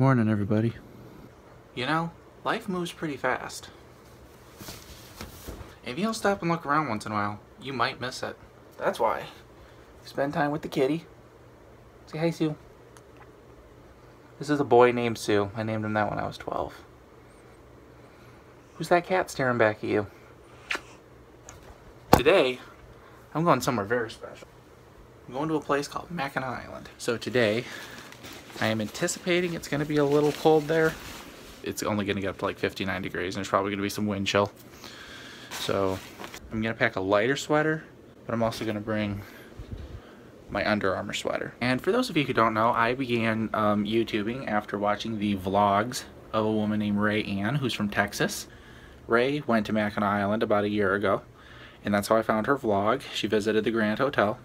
Morning, everybody. You know, life moves pretty fast. If you don't stop and look around once in a while, you might miss it. That's why. Spend time with the kitty. Say hi, Sue. This is a boy named Sue. I named him that when I was 12. Who's that cat staring back at you? Today, I'm going somewhere very special. I'm going to a place called MACKINAC Island. So today, I am anticipating it's going to be a little cold there. It's only going to get up to like 59 degrees and there's probably going to be some wind chill. So I'm going to pack a lighter sweater, but I'm also going to bring my Under Armour sweater. And for those of you who don't know, I began YouTubing after watching the vlogs of a woman named Ray Ann, who's from Texas. Ray went to Mackinac Island about a year ago, and that's how I found her vlog. She visited the Grand Hotel.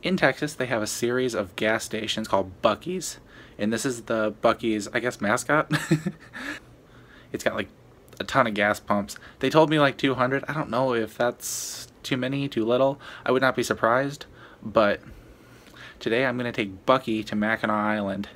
In Texas, they have a series of gas stations called Buc-ee's, and this is the Buc-ee's, I guess, mascot. It's got like a ton of gas pumps. They told me like 200. I don't know if that's too many, too little. I would not be surprised, but today I'm going to take Buc-ee to Mackinac Island.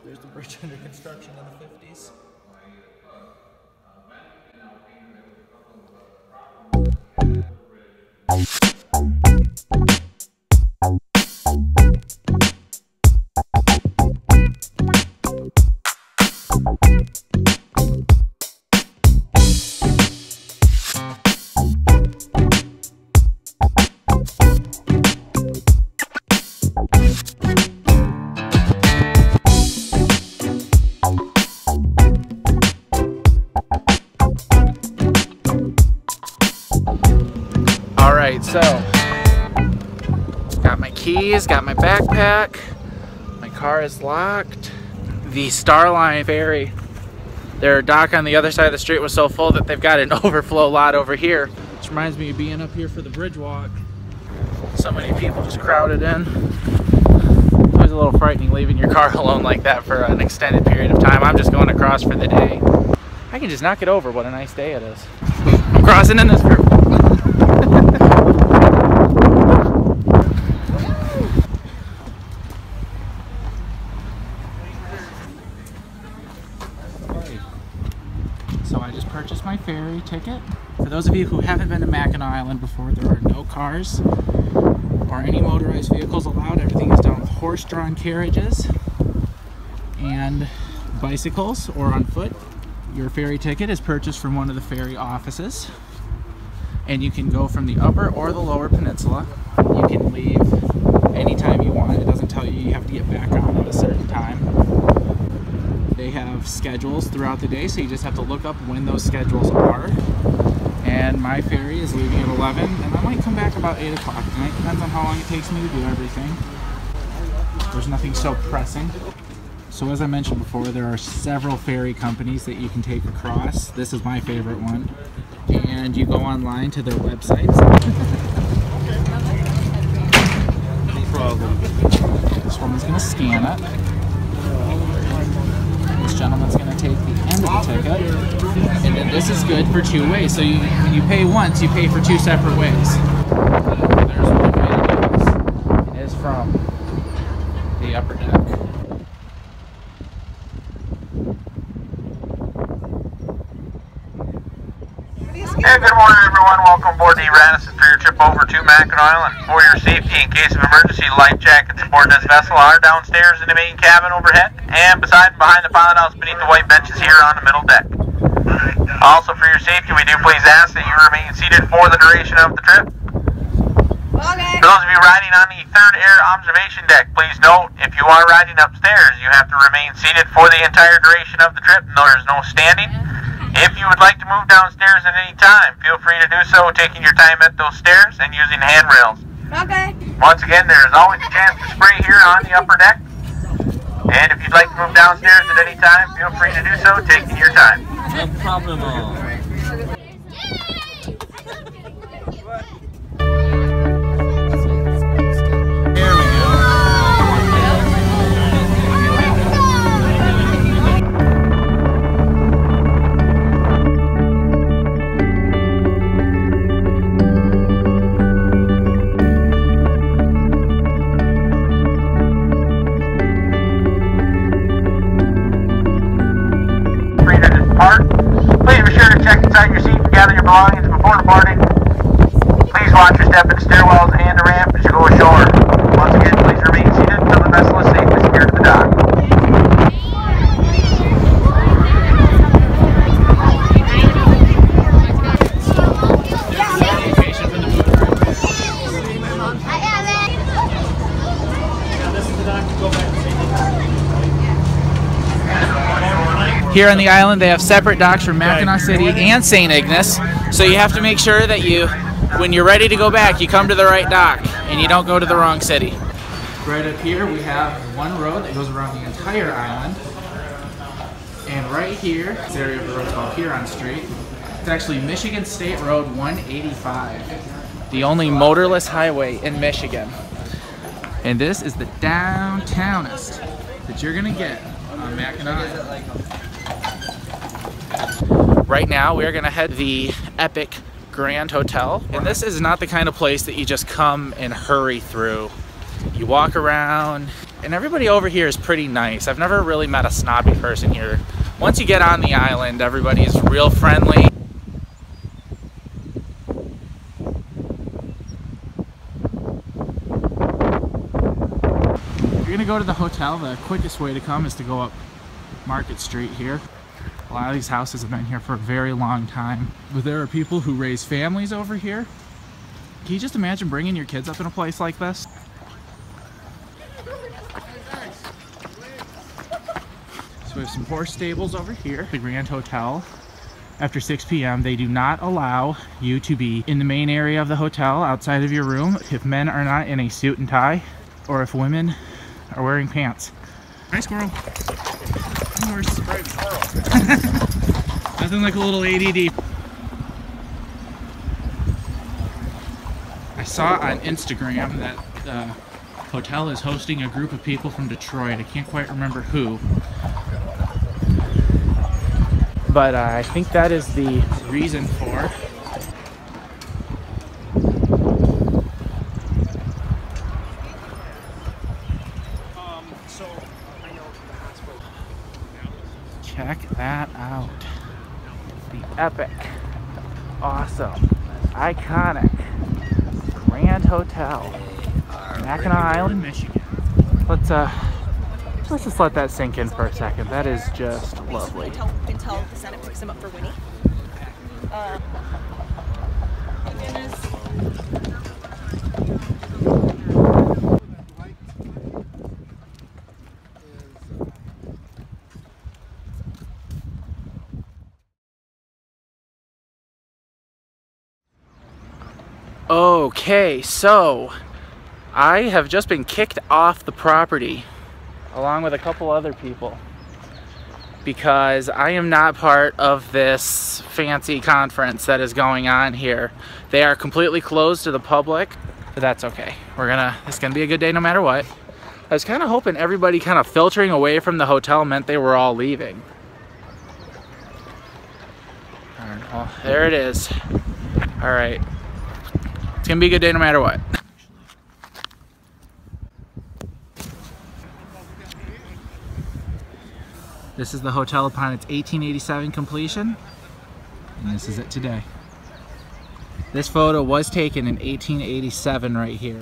There's the bridge under construction in the 50s. Alright, so got my keys, got my backpack, my car is locked. The Starline ferry, their dock on the other side of the street was so full that they've got an overflow lot over here. Which reminds me of being up here for the bridge walk. So many people just crowded in. It's always a little frightening leaving your car alone like that for an extended period of time. I'm just going across for the day. I can just knock it over, what a nice day it is. I'm crossing in this group. So I just purchased my ferry ticket. For those of you who haven't been to Mackinac Island before, there are no cars or any motorized vehicles allowed. Everything is done with horse-drawn carriages and bicycles or on foot. Your ferry ticket is purchased from one of the ferry offices, and you can go from the upper or the lower peninsula. You can leave anytime you want. It doesn't tell you you have to get back on at a certain time. They have schedules throughout the day, so you just have to look up when those schedules are. And my ferry is leaving at 11, and I might come back about 8 o'clock tonight. Depends on how long it takes me to do everything. There's nothing so pressing. So as I mentioned before, there are several ferry companies that you can take across. This is my favorite one. And you go online to their websites. No problem. This woman's going to scan it. This gentleman's going to take the end of the ticket. And then this is good for 2 ways. So when you pay once, you pay for 2 separate ways. There's one way to do this. It is from the upper deck. Hey, good morning everyone. Welcome aboard the Radisson for your trip over to Mackinac Island. For your safety, in case of emergency, life jackets aboard this vessel are downstairs in the main cabin overhead, and beside and behind the pilot house beneath the white benches here on the middle deck. Also, for your safety, we do please ask that you remain seated for the duration of the trip. Okay. For those of you riding on the third air observation deck, please note, if you are riding upstairs, you have to remain seated for the entire duration of the trip. There is no standing. If you would like to move downstairs at any time, feel free to do so, taking your time at those stairs and using handrails. Okay. Once again, there is always a chance to spray here on the upper deck. And if you'd like to move downstairs at any time, feel free to do so, taking your time. No problem. Please be sure to check inside your seat and gather your belongings before departing. Please watch your step in the stairwells and the ramp as you go ashore. Once again, please remain seated until the vessel is safely secured to the dock. Here on the island, they have separate docks for Mackinac City and St. Ignace, so you have to make sure that when you're ready to go back, you come to the right dock and you don't go to the wrong city. Right up here, we have one road that goes around the entire island, and right here, this area of the road called Huron Street. It's actually Michigan State Road 185, the only motorless highway in Michigan. And this is the downtownest that you're gonna get on Mackinac Island. Right now, we're gonna head to the epic Grand Hotel. And this is not the kind of place that you just come and hurry through. You walk around, and everybody over here is pretty nice. I've never really met a snobby person here. Once you get on the island, everybody's real friendly. If you're gonna go to the hotel, the quickest way to come is to go up Market Street here. A lot of these houses have been here for a very long time. But there are people who raise families over here. Can you just imagine bringing your kids up in a place like this? So we have some horse stables over here. The Grand Hotel. After 6 p.m. they do not allow you to be in the main area of the hotel outside of your room if men are not in a suit and tie, or if women are wearing pants. Hi, squirrel. Horse. Nothing like a little ADD. I saw on Instagram that the hotel is hosting a group of people from Detroit. I can't quite remember who. But I think that is the reason for. Check that out. The epic, awesome, iconic Grand Hotel, Mackinac Island, Michigan. Let's Let's just let that sink in for a second. That is just lovely. Until the Senate picks him up for Winnie. Okay, so I have just been kicked off the property along with a couple other people because I am not part of this fancy conference that is going on here. They are completely closed to the public, but that's okay. It's gonna be a good day no matter what. I was kind of hoping everybody kind of filtering away from the hotel meant they were all leaving. Well, there it is. All right. It's gonna be a good day no matter what. This is the hotel upon its 1887 completion, and this is it today. This photo was taken in 1887 right here.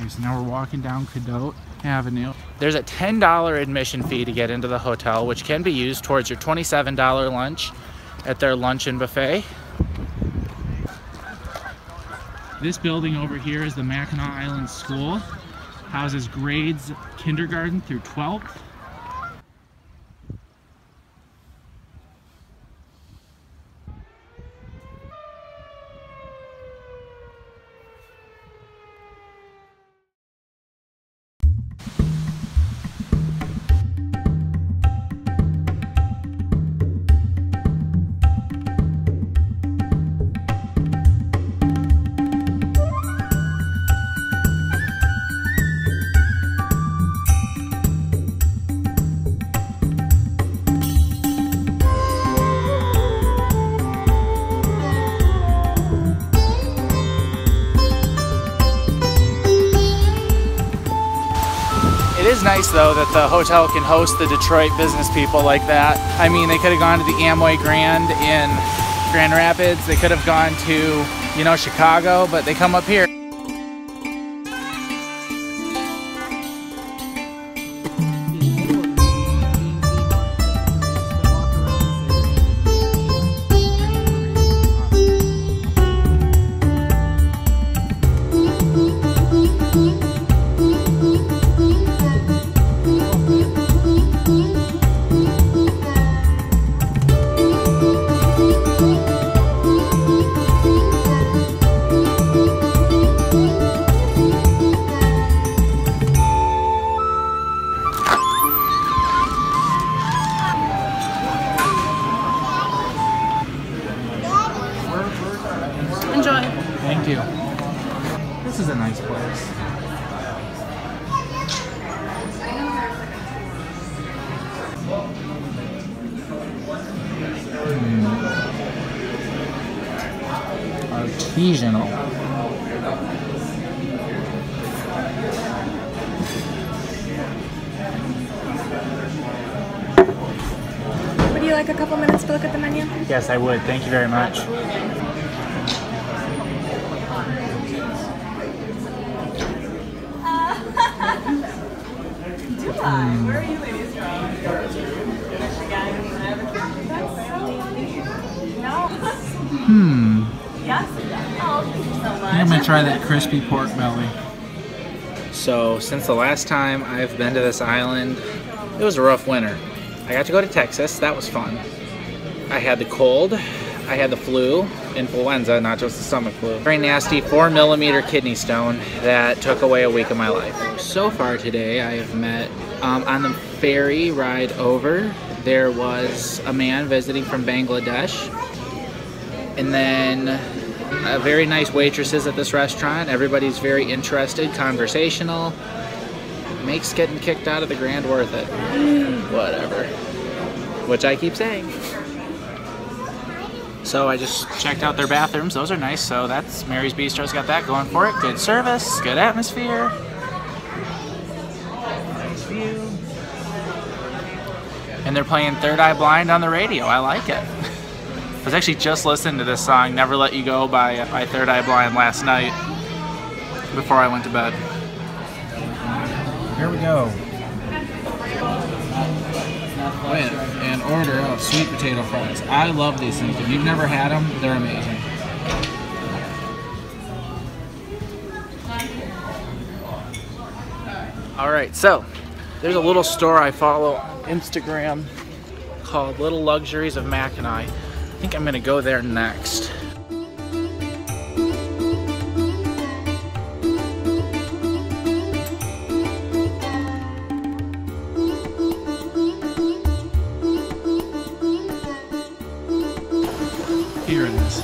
So now we're walking down CADOTTE Avenue. There's a $10 admission fee to get into the hotel, which can be used towards your $27 lunch at their luncheon buffet. This building over here is the Mackinac Island School. Houses grades kindergarten through 12th. It is nice though that the hotel can host the Detroit business people like that. I mean, they could have gone to the Amway Grand in Grand Rapids. They could have gone to, you know, Chicago, but they come up here. Enjoy. Thank you. This is a nice place. Artisanal. Would you like a couple minutes to look at the menu? Yes, I would. Thank you very much. Where are you ladies from? Yes? Oh, thank you so much. I'm gonna try that crispy pork belly. So, since the last time I've been to this island, it was a rough winter. I got to go to Texas, that was fun. I had the cold, I had the flu, influenza, not just the stomach flu. Very nasty 4mm kidney stone that took away a week of my life. So far today, I have met, on the ferry ride over, there was a man visiting from Bangladesh. And then very nice waitresses at this restaurant. Everybody's very interested, conversational. Makes getting kicked out of the Grand worth it. Whatever. Which I keep saying. So I just checked out their bathrooms. Those are nice. So that's Mary's Bistro's got that going for it. Good service, good atmosphere. Nice view. And they're playing Third Eye Blind on the radio. I like it. I was actually just listening to this song, Never Let You Go by Third Eye Blind last night before I went to bed. Here we go. with an order of sweet potato fries. I love these things. If you've never had them, they're amazing. Alright, so there's a little store I follow on Instagram called Little Luxuries of Mackinac. I think I'm going to go there next. Here it is.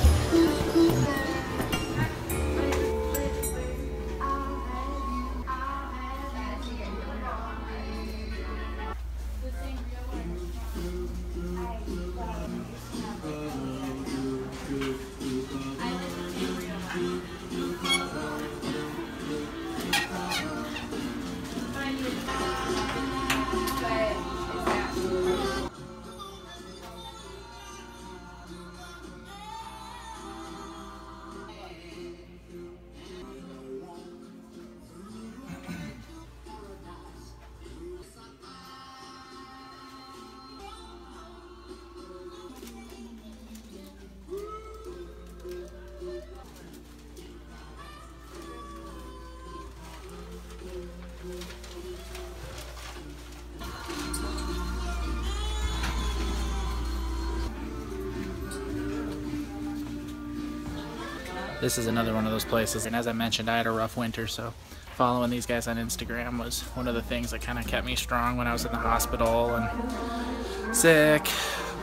This is another one of those places, and as I mentioned, I had a rough winter, so following these guys on Instagram was one of the things that kind of kept me strong when I was in the hospital and sick,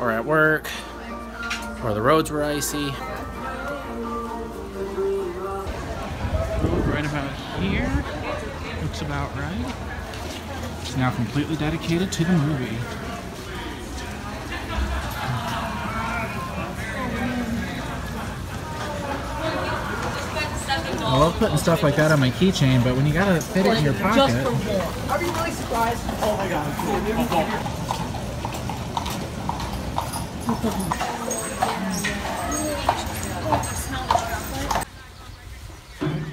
or at work, or the roads were icy. Right about here, looks about right. It's now completely dedicated to the movie. I love putting stuff like that on my keychain, but when you gotta fit it in your pocket. Just for more. Are you really surprised? Oh my god.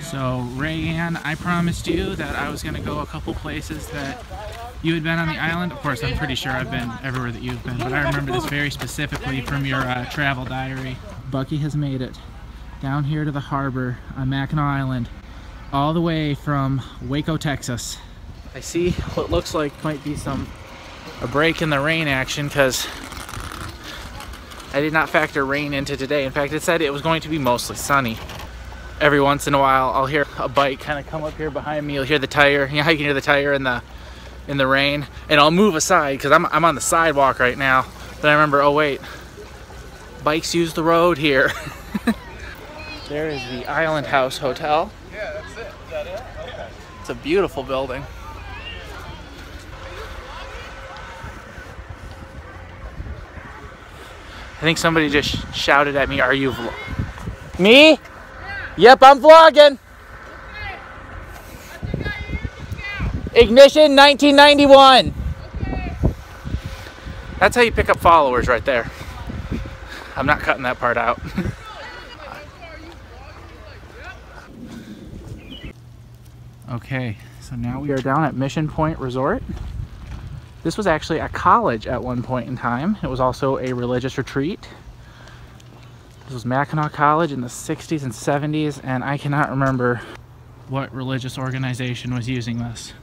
So, Rayanne, I promised you that I was gonna go a couple places that you had been on the island. Of course, I'm pretty sure I've been everywhere that you've been, but I remember this very specifically from your travel diary. Bucky has made it down here to the harbor on Mackinac Island, all the way from Waco, Texas. I see what looks like might be a break in the rain action, because I did not factor rain into today. In fact, it said it was going to be mostly sunny. Every once in a while, I'll hear a bike kind of come up here behind me. You'll hear the tire. You know how you can hear the tire in the rain? And I'll move aside because I'm on the sidewalk right now. Then I remember, oh wait, bikes use the road here. There is the Island House Hotel. Yeah, that's it. Is that it? Okay. It's a beautiful building. I think somebody just shouted at me, are you me? Yeah. Yep, I'm vlogging. Okay. Ignition 1991. Okay. That's how you pick up followers right there. I'm not cutting that part out. Okay, so now we are down at Mission Point Resort. This was actually a college at one point in time. It was also a religious retreat. This was Mackinac College in the 60s and 70s, and I cannot remember what religious organization was using this.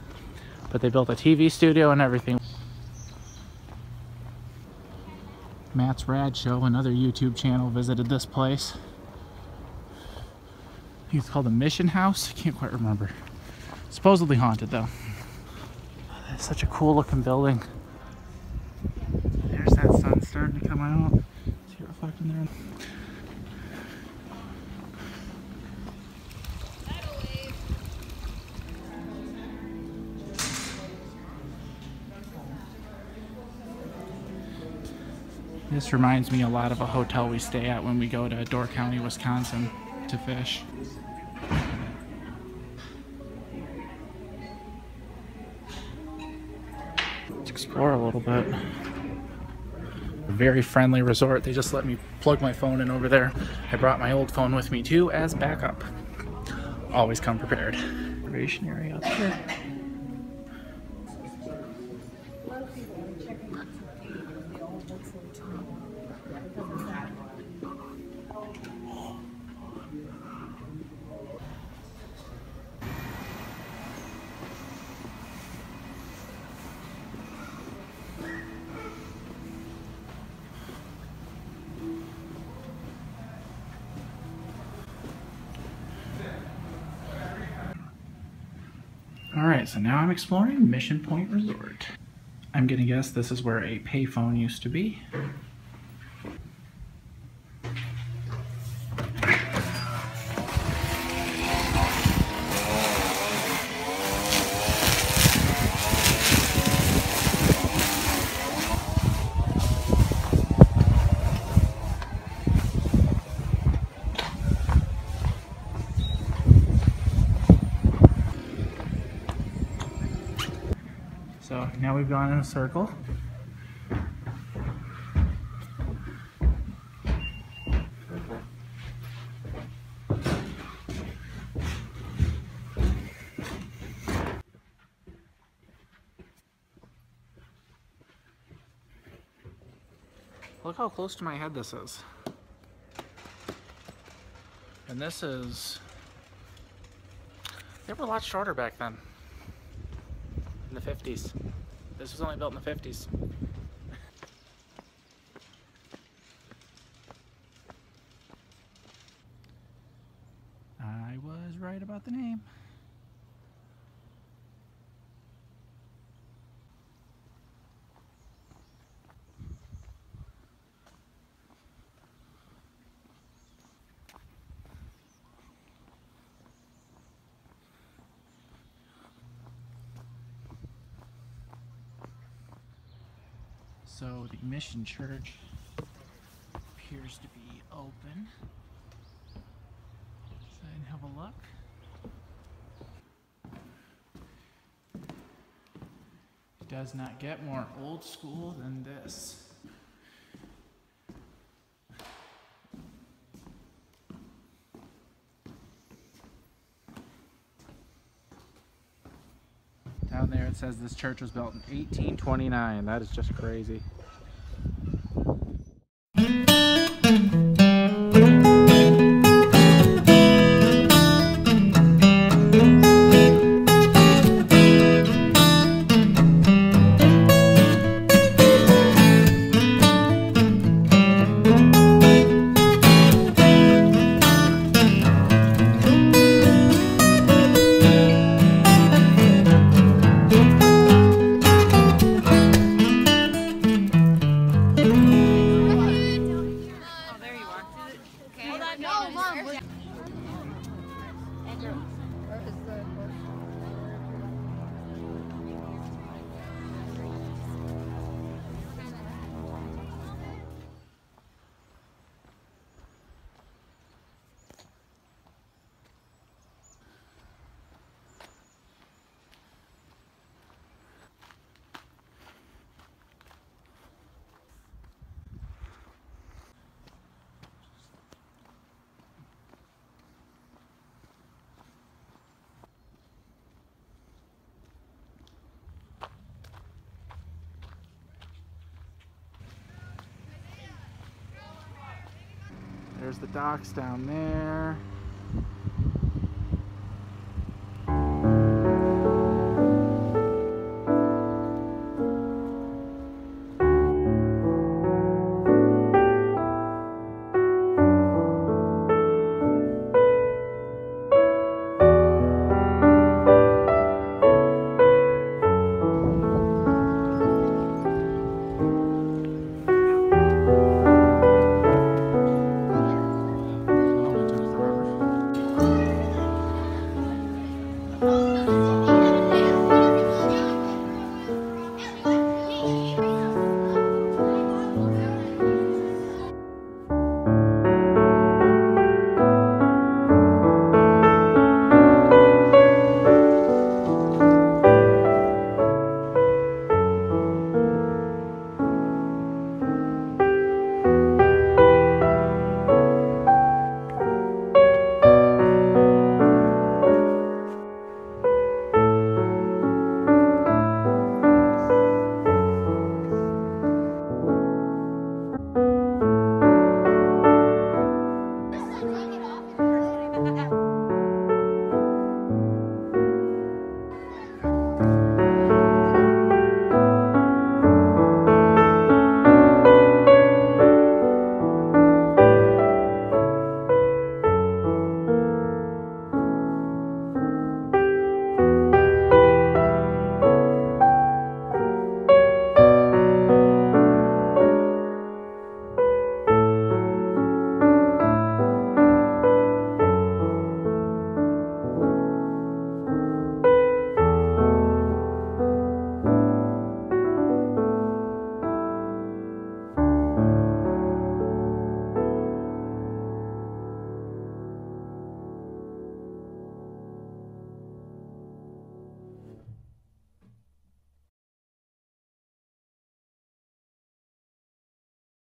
But they built a TV studio and everything. Matt's Rad Show, another YouTube channel, visited this place. I think it's called the Mission House. I can't quite remember. Supposedly haunted though. That's such a cool looking building. There's that sun starting to come out. See it reflecting there. This reminds me a lot of a hotel we stay at when we go to Door County, Wisconsin to fish. Let's explore a little bit. A very friendly resort. They just let me plug my phone in over there. I brought my old phone with me too as backup. Always come prepared. Reservation area up here. Alright, so now I'm exploring Mission Point Resort. I'm gonna guess this is where a payphone used to be. So now we've gone in a circle. Look how close to my head this is. And this is... They were a lot shorter back then. In the 50s. This was only built in the 50s. I was right about the name. So the Mission Church appears to be open. So I can have a look. It does not get more old school than this. Down there it says this church was built in 1829. That is just crazy. There's the docks down there.